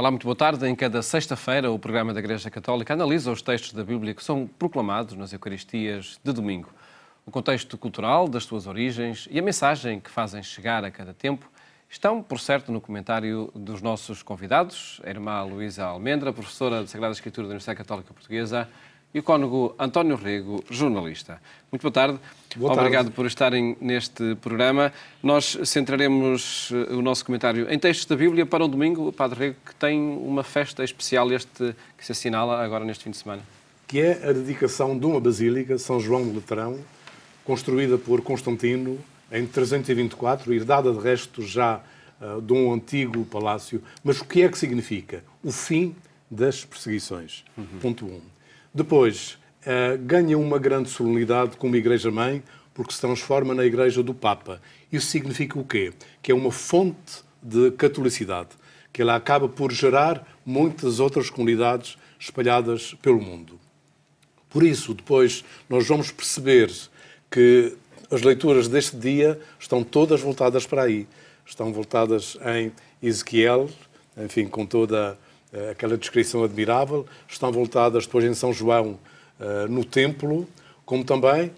Olá, muito boa tarde. Em cada sexta-feira, o programa da Igreja Católica analisa os textos da Bíblia que são proclamados nas Eucaristias de domingo. O contexto cultural das suas origens e a mensagem que fazem chegar a cada tempo estão, por certo, no comentário dos nossos convidados, a irmã Luísa Almendra, professora de Sagrada Escritura da Universidade Católica Portuguesa, e o cônego António Rego, jornalista. Muito boa tarde. Boa tarde. Obrigado por estarem neste programa. Nós centraremos o nosso comentário em textos da Bíblia para um domingo, o Padre Rego, que tem uma festa especial que se assinala agora neste fim de semana. Que é a dedicação de uma basílica, São João de Letrão, construída por Constantino em 324, herdada de resto já de um antigo palácio. Mas o que é que significa? O fim das perseguições. Ponto 1. Depois, ganha uma grande solenidade como Igreja-mãe, porque se transforma na Igreja do Papa. Isso significa o quê? Que é uma fonte de catolicidade, que ela acaba por gerar muitas outras comunidades espalhadas pelo mundo. Por isso, depois, nós vamos perceber que as leituras deste dia estão todas voltadas para aí. Estão voltadas em Ezequiel, enfim, com toda aquela descrição admirável. Estão voltadas depois em São João, no templo, como também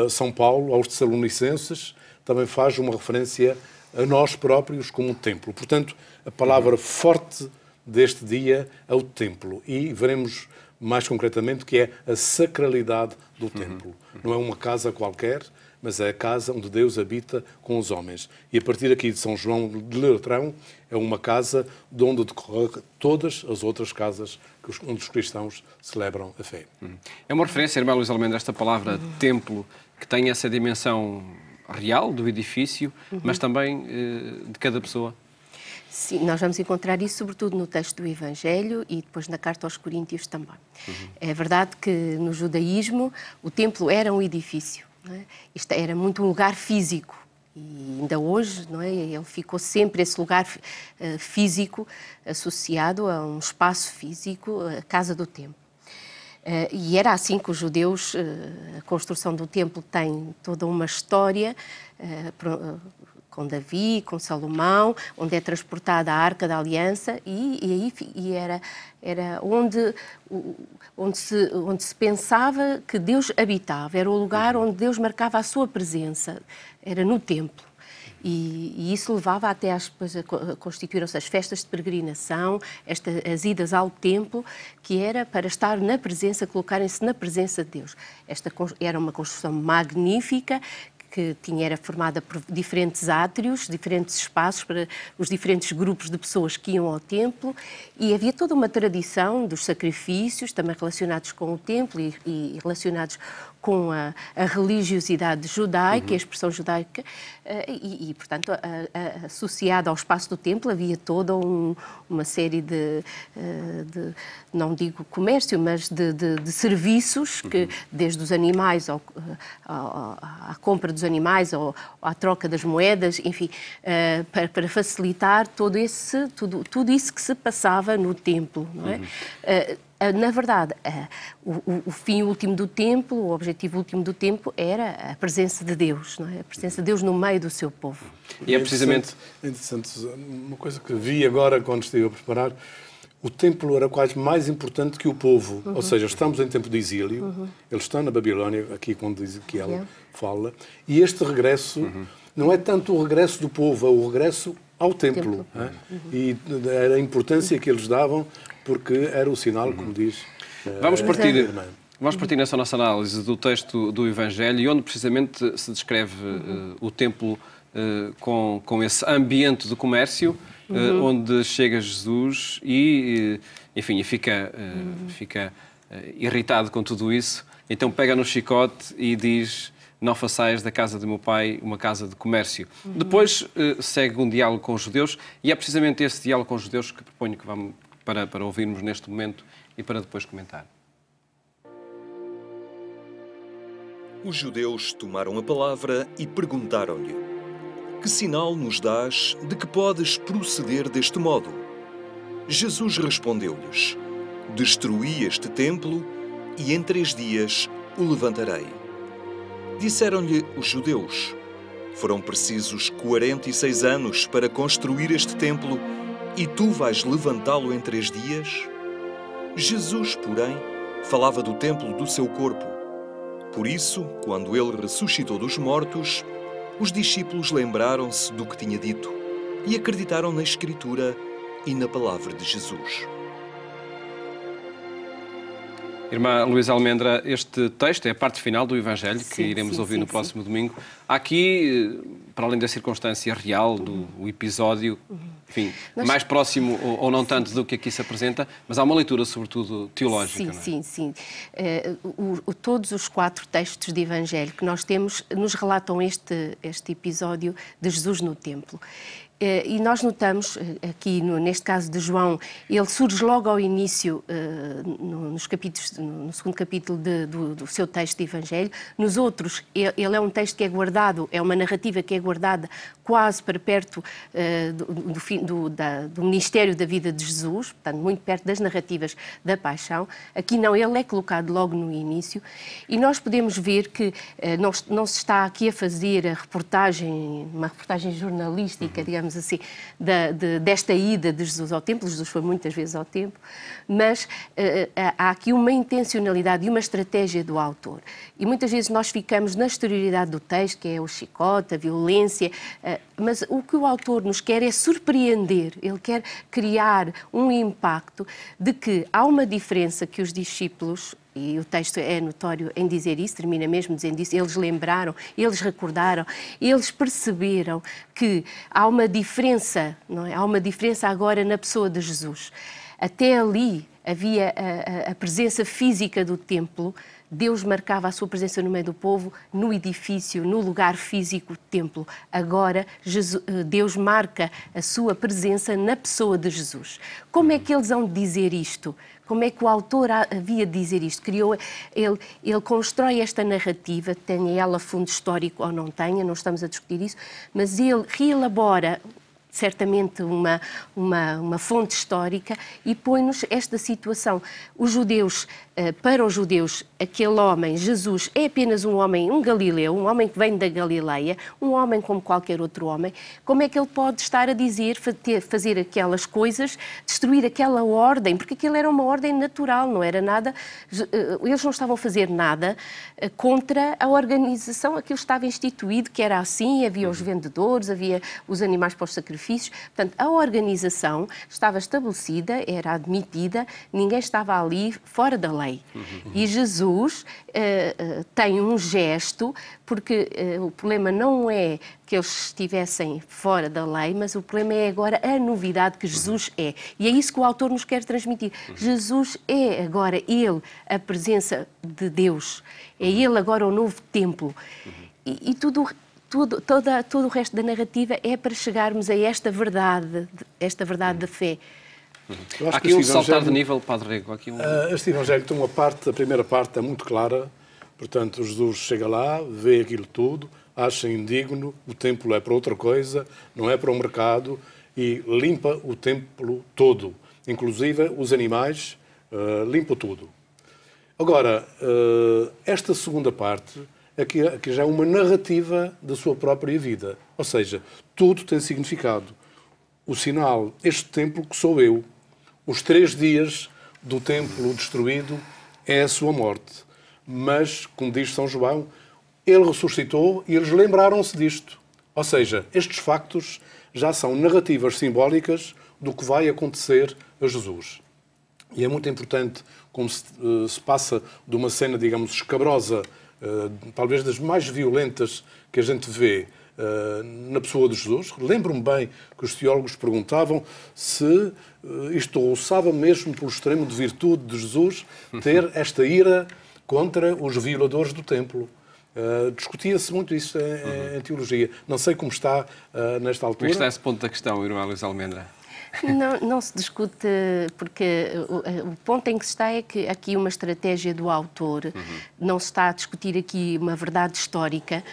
São Paulo, aos Tessalonicenses, também faz uma referência a nós próprios como um templo. Portanto, a palavra forte deste dia é o templo. E veremos mais concretamente que é a sacralidade do templo. Não é uma casa qualquer, mas é a casa onde Deus habita com os homens. E a partir aqui de São João de Letrão, é uma casa de onde decorrem todas as outras casas onde os cristãos celebram a fé. É uma referência, irmã Luísa Almendra, esta palavra templo, que tem essa dimensão real do edifício, mas também de cada pessoa. Sim, nós vamos encontrar isso sobretudo no texto do Evangelho e depois na carta aos Coríntios também. É verdade que no judaísmo o templo era um edifício, não é? Isto era muito um lugar físico e ainda hoje, não é? Ele ficou sempre esse lugar físico associado a um espaço físico, a casa do templo. E era assim que os judeus, a construção do templo tem toda uma história, com Davi, com Salomão, onde é transportada a Arca da Aliança e era onde se pensava que Deus habitava, era o lugar onde Deus marcava a sua presença, era no templo. E isso levava até a constituíram-se as festas de peregrinação, as idas ao templo, que era para estar na presença, colocarem-se na presença de Deus. Esta era uma construção magnífica, que era formada por diferentes átrios, diferentes espaços para os diferentes grupos de pessoas que iam ao templo, e havia toda uma tradição dos sacrifícios, também relacionados com o templo e relacionados com a religiosidade judaica, a expressão judaica, e portanto, associada ao espaço do templo, havia toda uma série de não digo comércio, mas de serviços, que, desde os animais à compra dos animais, ou à troca das moedas, enfim, para facilitar tudo isso que se passava no templo, não é? Na verdade, o fim último do templo, o objetivo último do templo era a presença de Deus, não é? A presença de Deus no meio do seu povo. E é precisamente... É interessante, uma coisa que vi agora quando estive a preparar, o templo era quase mais importante que o povo. Ou seja, estamos em tempo de exílio, eles estão na Babilónia, aqui quando diz que ela fala, e este regresso não é tanto o regresso do povo, é o regresso ao templo. E era a importância que eles davam, porque era o sinal, como diz. Vamos partir nessa nossa análise do texto do Evangelho, onde precisamente se descreve o templo com esse ambiente de comércio, onde chega Jesus e, enfim, fica irritado com tudo isso. Então pega no chicote e diz: não façais da casa do meu pai uma casa de comércio. Depois segue um diálogo com os judeus, e é precisamente esse diálogo com os judeus que proponho que vamos para ouvirmos neste momento e para depois comentar. Os judeus tomaram a palavra e perguntaram-lhe: que sinal nos dás de que podes proceder deste modo? Jesus respondeu-lhes: destruí este templo e em 3 dias o levantarei. Disseram-lhe os judeus: foram precisos 46 anos para construir este templo e tu vais levantá-lo em 3 dias? Jesus, porém, falava do templo do seu corpo. Por isso, quando ele ressuscitou dos mortos, os discípulos lembraram-se do que tinha dito e acreditaram na Escritura e na palavra de Jesus. Irmã Luísa Almendra, este texto é a parte final do Evangelho, que Sim, iremos sim, ouvir sim, no próximo domingo. Há aqui, para além da circunstância real do episódio, enfim, mais próximo ou não tanto do que aqui se apresenta, mas há uma leitura, sobretudo, teológica, não é? Sim. Todos os 4 textos de Evangelho que nós temos nos relatam este episódio de Jesus no templo. E nós notamos aqui, neste caso de João, ele surge logo ao início, no segundo capítulo do seu texto de Evangelho. Nos outros, ele é um texto que é guardado, é uma narrativa que é guardada quase para perto do ministério da vida de Jesus, portanto, muito perto das narrativas da paixão. Aqui não, ele é colocado logo no início. E nós podemos ver que não se está aqui a fazer uma reportagem jornalística, digamos assim, desta ida de Jesus ao templo. Jesus foi muitas vezes ao templo, mas há aqui uma intencionalidade e uma estratégia do autor. E muitas vezes nós ficamos na exterioridade do texto, que é o chicote, a violência, mas o que o autor nos quer é surpreender, ele quer criar um impacto de que há uma diferença que os discípulos, e o texto é notório em dizer isso, termina mesmo dizendo isso, eles lembraram, eles recordaram, eles perceberam que há uma diferença, não é? Há uma diferença agora na pessoa de Jesus. Até ali havia a presença física do templo, Deus marcava a sua presença no meio do povo, no edifício, no lugar físico do templo. Agora, Deus marca a sua presença na pessoa de Jesus. Como é que eles hão de dizer isto? Como é que o autor havia de dizer isto? Ele constrói esta narrativa, tenha ela fundo histórico ou não tenha, não estamos a discutir isso, mas ele reelabora certamente uma fonte histórica e põe-nos esta situação. Para os judeus, aquele homem, Jesus, é apenas um homem, um galileu, um homem que vem da Galileia, um homem como qualquer outro homem. Como é que ele pode estar a dizer, fazer aquelas coisas, destruir aquela ordem? Porque aquilo era uma ordem natural, não era nada. Eles não estavam a fazer nada contra a organização, aquilo estava instituído, que era assim, havia os vendedores, havia os animais para os sacrifícios. Portanto, a organização estava estabelecida, era admitida, ninguém estava ali fora da lei. E Jesus tem um gesto, porque o problema não é que eles estivessem fora da lei, mas o problema é agora a novidade que Jesus é. E é isso que o autor nos quer transmitir. Jesus é agora ele, a presença de Deus. É ele agora o novo templo. E todo o resto da narrativa é para chegarmos a esta verdade da fé. Há aqui um saltar de nível, Padre Rego. Este Evangelho tem a primeira parte é muito clara, portanto, Jesus chega lá, vê aquilo tudo, acha indigno, o templo é para outra coisa, não é para o mercado, e limpa o templo todo, inclusive os animais, limpa tudo. Agora, esta segunda parte, aqui já é uma narrativa da sua própria vida, ou seja, tudo tem significado. O sinal, este templo que sou eu, os 3 dias do templo destruído é a sua morte. Mas, como diz São João, ele ressuscitou e eles lembraram-se disto. Ou seja, estes factos já são narrativas simbólicas do que vai acontecer a Jesus. E é muito importante como se passa de uma cena, digamos, escabrosa, talvez das mais violentas que a gente vê na pessoa de Jesus. Lembro-me bem que os teólogos perguntavam se isto ouçava mesmo pelo extremo de virtude de Jesus ter esta ira contra os violadores do templo. Discutia-se muito isso em teologia. Não sei como está nesta altura. Isto é esse ponto da questão, irmã Luísa Almendra. Não se discute, porque o ponto em que se está é que aqui uma estratégia do autor, não se está a discutir aqui uma verdade histórica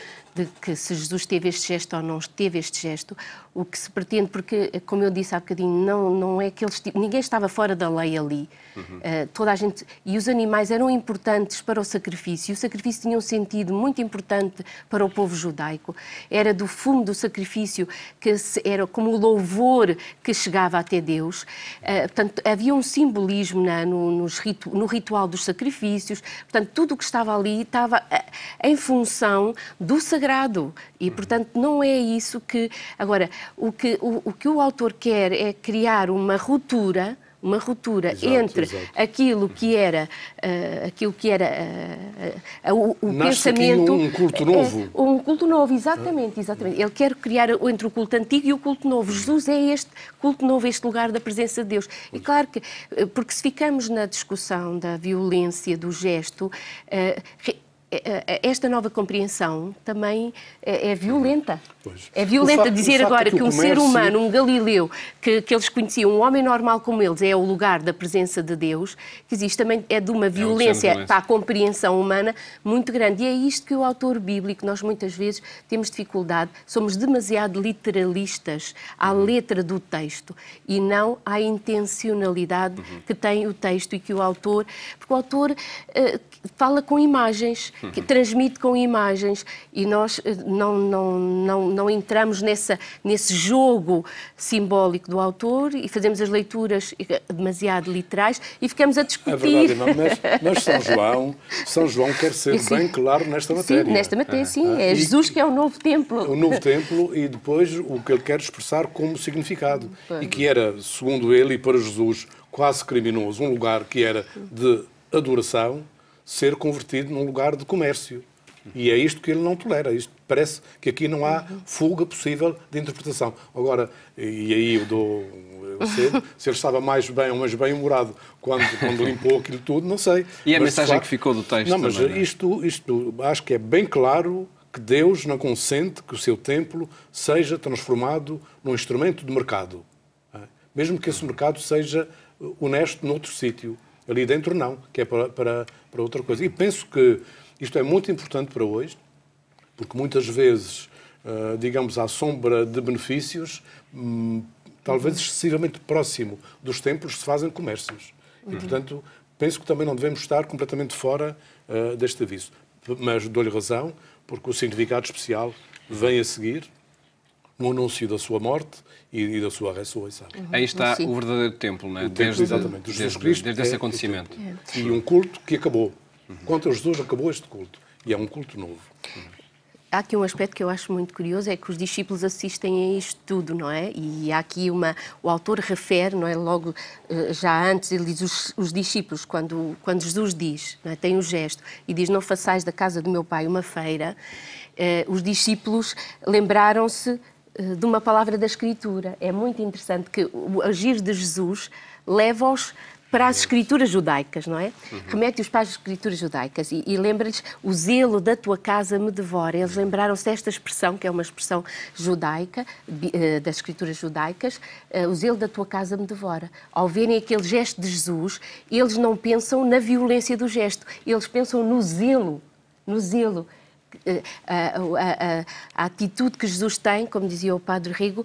de que se Jesus teve este gesto ou não teve este gesto. O que se pretende, porque, como eu disse há bocadinho, não é que ninguém estava fora da lei ali. Toda a gente, e os animais eram importantes para o sacrifício. O sacrifício tinha um sentido muito importante para o povo judaico. Era do fumo do sacrifício, que era como o louvor que chegava até Deus. Portanto, havia um simbolismo no ritual dos sacrifícios. Portanto, tudo o que estava ali estava em função do sagrado. E, portanto, não é isso que... Agora, o que o autor quer é criar uma ruptura entre aquilo que era o pensamento, um culto novo. Um culto novo, exatamente. Ele quer criar entre o culto antigo e o culto novo. Jesus é este culto novo, este lugar da presença de Deus. E claro que, porque se ficamos na discussão da violência, do gesto, esta nova compreensão também é violenta. Pois. É violenta dizer agora que um ser humano, um galileu, que eles conheciam, um homem normal como eles, é o lugar da presença de Deus, que existe também é de uma violência para a compreensão humana muito grande. E é isto que o autor bíblico, nós muitas vezes temos dificuldade, somos demasiado literalistas à letra do texto e não à intencionalidade que tem o texto e que o autor... Porque o autor fala com imagens, que transmite com imagens, e nós não entramos nesse jogo simbólico do autor e fazemos as leituras demasiado literais e ficamos a discutir. É verdade, mas São João quer ser bem claro nesta matéria. Sim, nesta matéria, sim. É Jesus que é o novo templo. O novo templo e depois o que ele quer expressar como significado. E que era, segundo ele e para Jesus, quase criminoso, um lugar que era de adoração, ser convertido num lugar de comércio. E é isto que ele não tolera. Isto parece que aqui não há fuga possível de interpretação. Agora, e aí eu sei, se ele estava mais bem ou mais bem-humorado quando limpou aquilo tudo, não sei. E a mensagem que ficou do texto não, mas também, isto acho que é bem claro que Deus não consente que o seu templo seja transformado num instrumento de mercado. Mesmo que esse mercado seja honesto noutro sítio. Ali dentro não, que é para outra coisa. E penso que isto é muito importante para hoje, porque muitas vezes, digamos, à sombra de benefícios, talvez excessivamente próximo dos templos, se fazem comércios. E, portanto, penso que também não devemos estar completamente fora deste aviso. Mas dou-lhe razão, porque o significado especial vem a seguir no anúncio da sua morte e da sua ressurreição. Aí está o verdadeiro templo, não é? Exatamente. Jesus Cristo desde esse acontecimento. E um culto que acabou. Quanto a Jesus, acabou este culto. E é um culto novo. Há aqui um aspecto que eu acho muito curioso, é que os discípulos assistem a isto tudo, não é? E há aqui o autor refere, não é? Logo, já antes, ele diz os discípulos, quando Jesus diz, não é? Tem um gesto, e diz, não façais da casa do meu pai uma feira, os discípulos lembraram-se de uma palavra da Escritura. É muito interessante que o agir de Jesus leva-os para as Escrituras judaicas, não é? Remete-os para as Escrituras judaicas e lembra-lhes o zelo da tua casa me devora. Eles lembraram-se desta expressão, que é uma expressão judaica, das Escrituras judaicas, o zelo da tua casa me devora. Ao verem aquele gesto de Jesus, eles não pensam na violência do gesto, eles pensam no zelo, a atitude que Jesus tem, como dizia o Padre Rigo,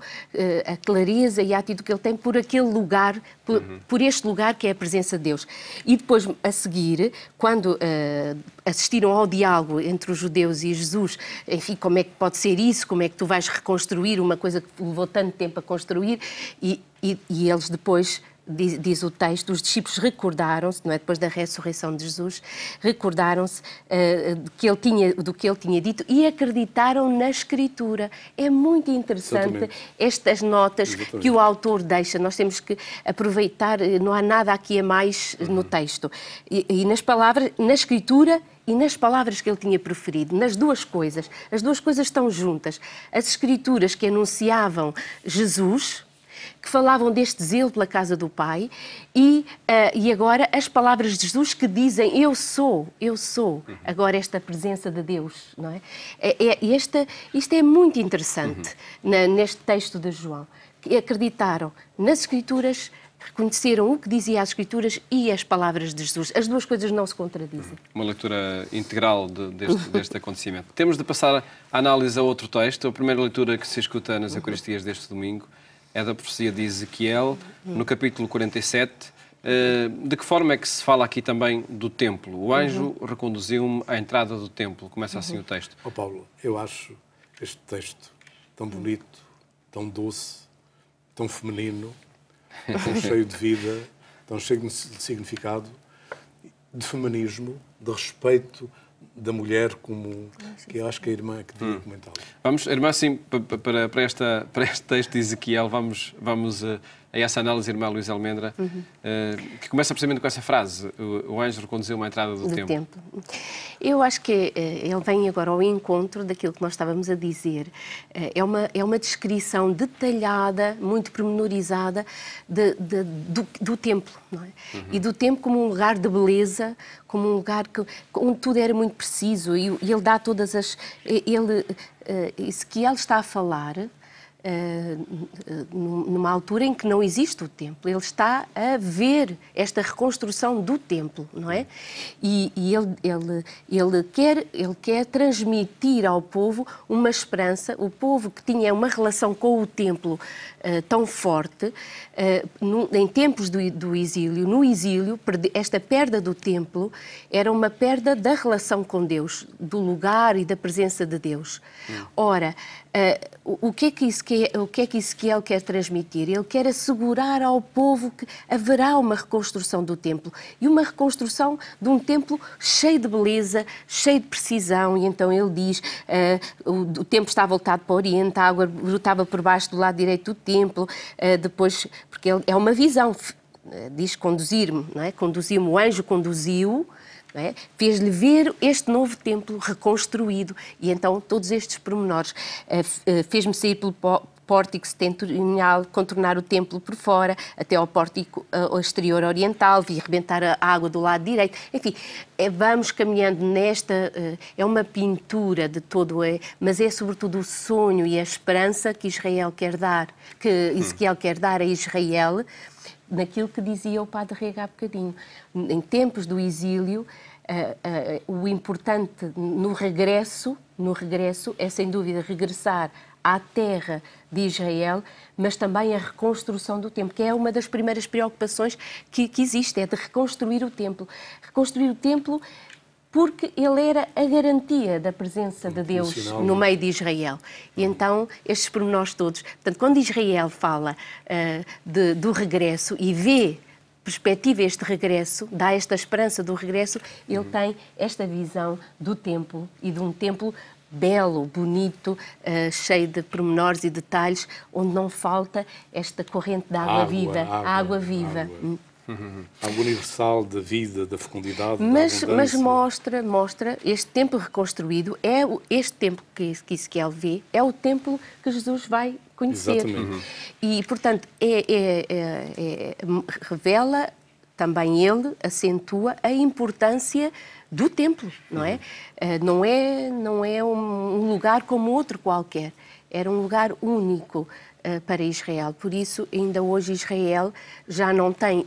a clareza e a atitude que ele tem por aquele lugar, por este lugar que é a presença de Deus. E depois, a seguir, quando assistiram ao diálogo entre os judeus e Jesus, enfim, como é que pode ser isso, como é que tu vais reconstruir uma coisa que levou tanto tempo a construir, e eles depois... Diz o texto, os discípulos recordaram-se, não é? Depois da ressurreição de Jesus, recordaram-se do que ele tinha dito e acreditaram na Escritura. É muito interessante estas notas que o autor deixa. Nós temos que aproveitar, não há nada aqui a mais no texto. E nas palavras, na Escritura e nas palavras que ele tinha preferido, nas duas coisas. As duas coisas estão juntas. As Escrituras que anunciavam Jesus, que falavam deste zelo pela casa do Pai, e agora as palavras de Jesus que dizem eu sou, agora esta presença de Deus, não é? Isto é muito interessante neste texto de João, que acreditaram nas Escrituras, reconheceram o que dizia as Escrituras e as palavras de Jesus. As duas coisas não se contradizem. Uma leitura integral deste acontecimento. Temos de passar a análise a outro texto. A primeira leitura que se escuta nas Eucaristias deste domingo é da profecia de Ezequiel, no capítulo 47. De que forma é que se fala aqui também do templo? O anjo reconduziu-me à entrada do templo. Começa assim o texto. Paulo, eu acho este texto tão bonito, tão doce, tão feminino, tão cheio de vida, tão cheio de significado, de feminismo, de respeito da mulher, como que eu acho que a irmã que devia comentá-lo. Vamos, irmã, sim, para este texto de Ezequiel, vamos a essa análise, irmã Luísa Almendra, que começa precisamente com essa frase: o anjo reconduziu-me à entrada do templo. Eu acho que ele vem agora ao encontro daquilo que nós estávamos a dizer. É uma descrição detalhada, muito pormenorizada do templo, não é? E do templo como um lugar de beleza, como um lugar onde tudo era muito preciso, e ele dá todas as... Ezequiel está a falar numa altura em que não existe o templo. Ele está a ver esta reconstrução do templo, não é? E ele quer transmitir ao povo uma esperança. O povo que tinha uma relação com o templo tão forte, em tempos do exílio, no exílio, esta perda do templo era uma perda da relação com Deus, do lugar e da presença de Deus. Ora, o que é que Ezequiel quer transmitir? Ele quer assegurar ao povo que haverá uma reconstrução do templo, e uma reconstrução de um templo cheio de beleza, cheio de precisão. E então ele diz, o templo está voltado para o Oriente, a água brotava por baixo do lado direito do templo, depois, porque é uma visão, diz conduzir-me, não é? Conduziu-me, o anjo conduziu, é? Fez-lhe ver este novo templo reconstruído, e então todos estes pormenores. Fez-me sair pelo pórtico setentrional, contornar o templo por fora, até ao pórtico exterior oriental, vi rebentar a água do lado direito. Enfim, vamos caminhando nesta... É uma pintura de todo, mas é sobretudo o sonho e a esperança que Israel quer dar, que Ezequiel quer dar a Israel, naquilo que dizia o Padre Rega há bocadinho. Em tempos do exílio, o importante no regresso é, sem dúvida, regressar à terra de Israel, mas também a reconstrução do templo, que é uma das primeiras preocupações que existe, é de reconstruir o templo. Reconstruir o templo porque ele era a garantia da presença de Deus no meio de Israel. E então, estes pormenores todos... Portanto, quando Israel fala do regresso e vê perspectiva este regresso, dá esta esperança do regresso, ele tem esta visão do templo, e de um templo belo, bonito, cheio de pormenores e detalhes, onde não falta esta corrente de água viva, a água viva. Água universal da vida, da fecundidade, mas mostra este templo reconstruído, este templo que Ezequiel vê, é o templo que Jesus vai conhecer. Exatamente. E, portanto, revela também ele, acentua a importância do templo, não é? Não é um lugar como outro qualquer, era um lugar único para Israel. Por isso, ainda hoje Israel já não tem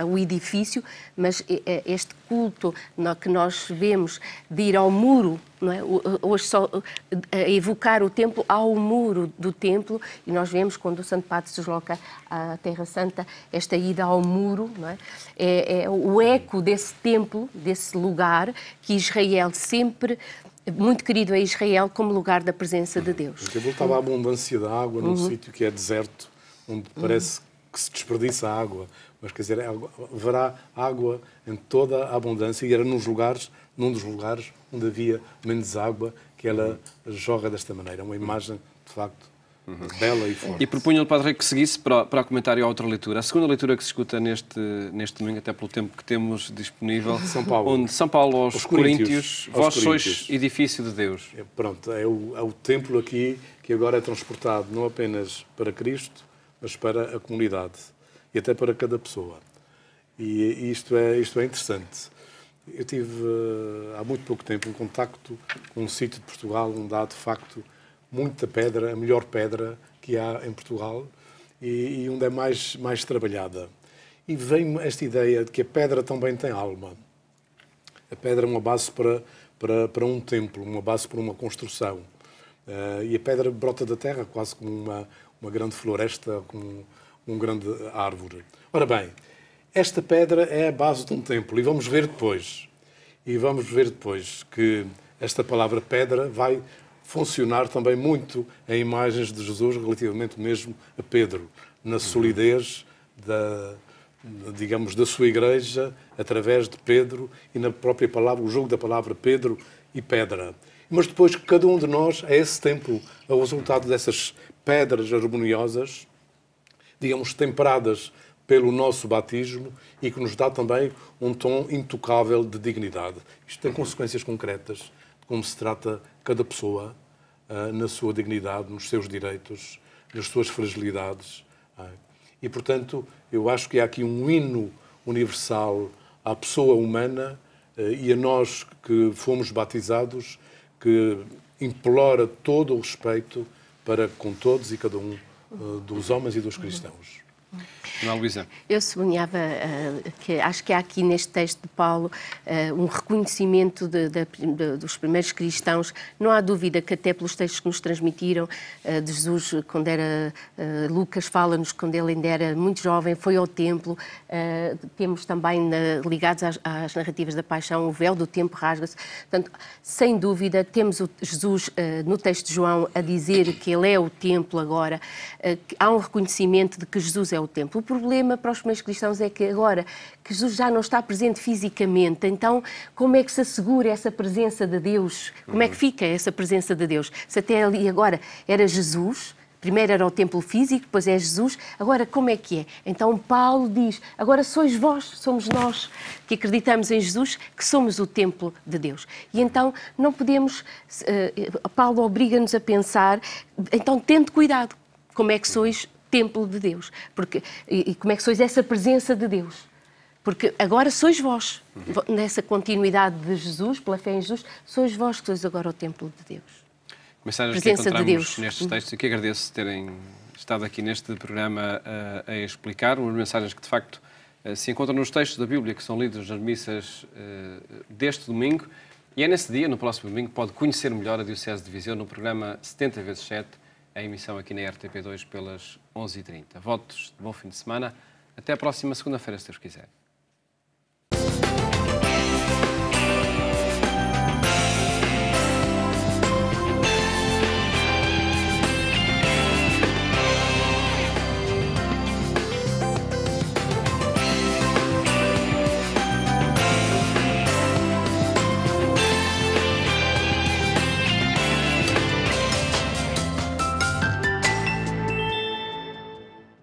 o edifício, mas este culto que nós vemos de ir ao muro, não é? Hoje só a evocar o templo ao muro do templo, e nós vemos quando o Santo Padre se desloca à Terra Santa, esta ida ao muro, não é? É o eco desse templo, desse lugar que Israel sempre... muito querido a Israel como lugar da presença de Deus. Porque voltava a abundância da água num sítio que é deserto, onde parece que se desperdiça a água. Mas, quer dizer, haverá água em toda a abundância, e era num dos lugares onde havia menos água, que ela jorra desta maneira. Uma imagem, de facto, bela e forte. E propunha-lhe, Padre, que seguisse para comentário a outra leitura. A segunda leitura que se escuta neste domingo, até pelo tempo que temos disponível, onde São Paulo aos Coríntios, vós sois edifício de Deus. Pronto, é o templo aqui que agora é transportado não apenas para Cristo, mas para a comunidade e até para cada pessoa. E isto é interessante. Eu tive há muito pouco tempo um contacto com um sítio de Portugal onde há, de facto, muita pedra, a melhor pedra que há em Portugal, e onde é mais trabalhada. E vem esta ideia de que a pedra também tem alma. A pedra é uma base para um templo, uma base para uma construção. E a pedra brota da terra quase como uma grande floresta, como uma grande árvore. Ora bem, esta pedra é a base de um templo e vamos ver depois que esta palavra pedra vai funcionar também muito em imagens de Jesus relativamente mesmo a Pedro, na solidez da sua igreja, através de Pedro e na própria palavra, o jogo da palavra Pedro e pedra. Mas depois que cada um de nós é esse templo, é o resultado dessas pedras harmoniosas, digamos, temperadas pelo nosso batismo e que nos dá também um tom intocável de dignidade. Isto tem consequências concretas de como se trata cada pessoa na sua dignidade, nos seus direitos, nas suas fragilidades. E, portanto, eu acho que há aqui um hino universal à pessoa humana e a nós que fomos batizados, que implora todo o respeito para com todos e cada um dos homens e dos cristãos. Ana Luísa. Eu sublinhava que acho que há aqui neste texto de Paulo um reconhecimento dos primeiros cristãos. Não há dúvida que até pelos textos que nos transmitiram, de Jesus, quando era... Lucas fala-nos quando ele ainda era muito jovem, foi ao templo. Temos também, ligados às narrativas da paixão, o véu do templo rasga-se. Portanto, sem dúvida, temos Jesus no texto de João a dizer que ele é o templo agora. Há um reconhecimento de que Jesus é o templo. O problema para os primeiros cristãos é que agora que Jesus já não está presente fisicamente, então como é que se assegura essa presença de Deus? Como é que fica essa presença de Deus? Se até ali agora era Jesus, primeiro era o templo físico, depois é Jesus, agora como é que é? Então Paulo diz, agora sois vós, somos nós que acreditamos em Jesus, que somos o templo de Deus. E então não podemos, Paulo obriga-nos a pensar, então tende cuidado, como é que sois templo de Deus, e como é que sois essa presença de Deus, porque agora sois vós, nessa continuidade de Jesus, pela fé em Jesus, sois vós que sois agora o templo de Deus. Mensagens que encontramos nestes textos e que agradeço terem estado aqui neste programa a explicar, umas mensagens que de facto se encontram nos textos da Bíblia que são lidos nas missas deste domingo, e é nesse dia, no próximo domingo, pode conhecer melhor a Diocese de Viseu no programa 70x7, a emissão aqui na RTP2 pelas 11h30. Votos de bom fim de semana. Até a próxima segunda-feira, se Deus quiser.